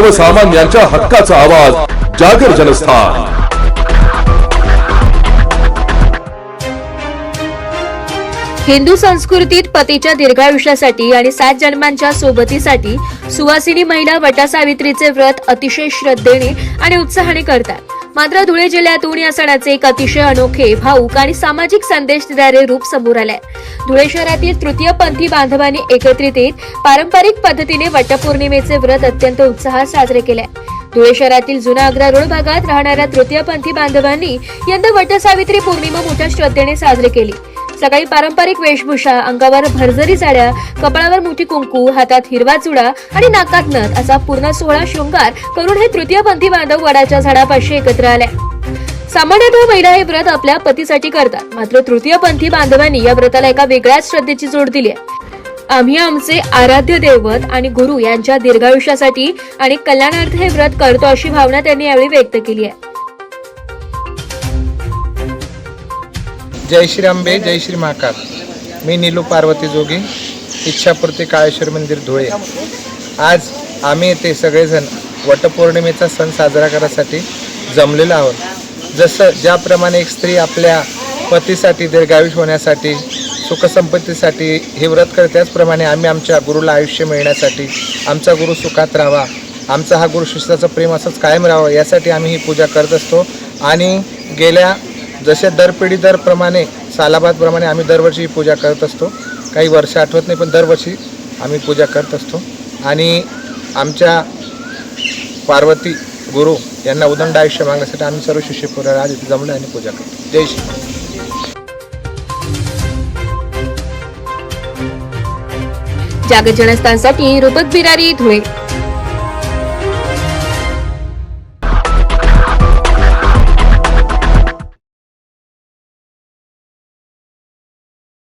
सर्वसामान्यांच्या हक्काचा आवाज जागर जनस्थान। हिंदू संस्कृतीत पतीच्या दीर्घायुष्यासाठी आणि 7 जन्मांच्या सोबतीसाठी सुवासिनी महिला वटसावित्रीचे व्रत अतिशय श्रद्धेने आणि उत्साहाने करतात। मात्र धुळे जिल्ह्यातून या सणाचे एक अतिशय अनोखे, भावूक आणि सामाजिक संदेश देणारे रूप समोर आले। धुळे शहरातील तृतीयपंथी बांधवांनी एकत्रित येत पारंपरिक पद्धतीने वटपौर्णिमेचे व्रत अत्यंत उत्साहात साजरे केले। धुळे शहरातील जुना आग्रा रोड भागात राहणाऱ्या तृतीयपंथी बांधवांनी यंदा वटसावित्री पौर्णिमा मोठ्या श्रद्धेने साजरी केली। सकाळी पारंपरिक वेशभूषा, अंगावर भरजरी साड्या, कपाळावर मोठी कुंकू, हातात हिरवा चुडा आणि नाकात नथ असा पूर्ण सोहळा शृंगार करून हे तृतीयपंथी बांधव वडाच्या झाडापाशी एकत्र आले। सामान्यतः महिला हे व्रत आपल्या पतीसाठी करतात, मात्र तृतीयपंथी बांधवांनी या व्रताला एका वेगळ्याच श्रद्धेची जोड दिली आहे। आम्ही आमचे आराध्य दैवत आणि गुरु यांच्या दीर्घायुष्यासाठी आणि कल्याणार्थ हे व्रत करतो अशी भावना त्यांनी यावेळी व्यक्त केली आहे। जय श्री अंबे, जय श्री महाकाल। मी नीलू पार्वती जोगी, इच्छापूर्ती काळेश्वर मंदिर धुळे। आज आम्ही येथे सगळेजण वटपौर्णिमेचा सण साजरा करण्यासाठी जमलेलो आहोत। जसं ज्याप्रमाणे एक स्त्री आपल्या पतीसाठी दीर्घायुष्य होण्यासाठी, सुखसंपत्तीसाठी हे व्रत करते, त्याचप्रमाणे आम्ही आमच्या गुरुला आयुष्य मिळण्यासाठी, आमचा गुरु सुखात राहावा, आमचा हा गुरु शिष्याचं प्रेम असंच कायम राहावं यासाठी आम्ही ही पूजा करत असतो। आणि गेल्या जसे दर पिढी दर प्रमाणे सालाबादप्रमाणे आम्ही दरवर्षी ही पूजा करत असतो। काही वर्ष आठवत नाही, पण दरवर्षी आम्ही पूजा करत असतो। आणि आमच्या पार्वती गुरु यांना उदंड आयुष्य मागण्यासाठी आम्ही सर्व शिष्य परिवार आज इथे जमलो आणि पूजा करतो। जय श्री। जागर जनस्थानसाठी रूपक बिरारी, धुळे।